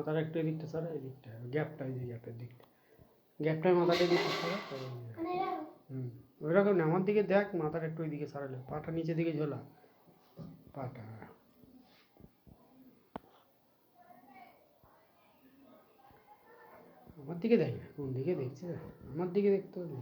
মাথাটা একটু এদিকটা সরা, এদিকটা গ্যাপটা, এই যে গ্যাপের দিকটা, গ্যাপটায় মাথাটা এদিকে সরা। ওইরকম না, আমার দিকে দেখ, মাথাটা একটু ওইদিকে সরালে, পাটা নিচের দিকে ঝোলা, পাটা। আমার দিকে দেখ না, কোন দিকে দেখছিস? আমার দিকে দেখতে হবে।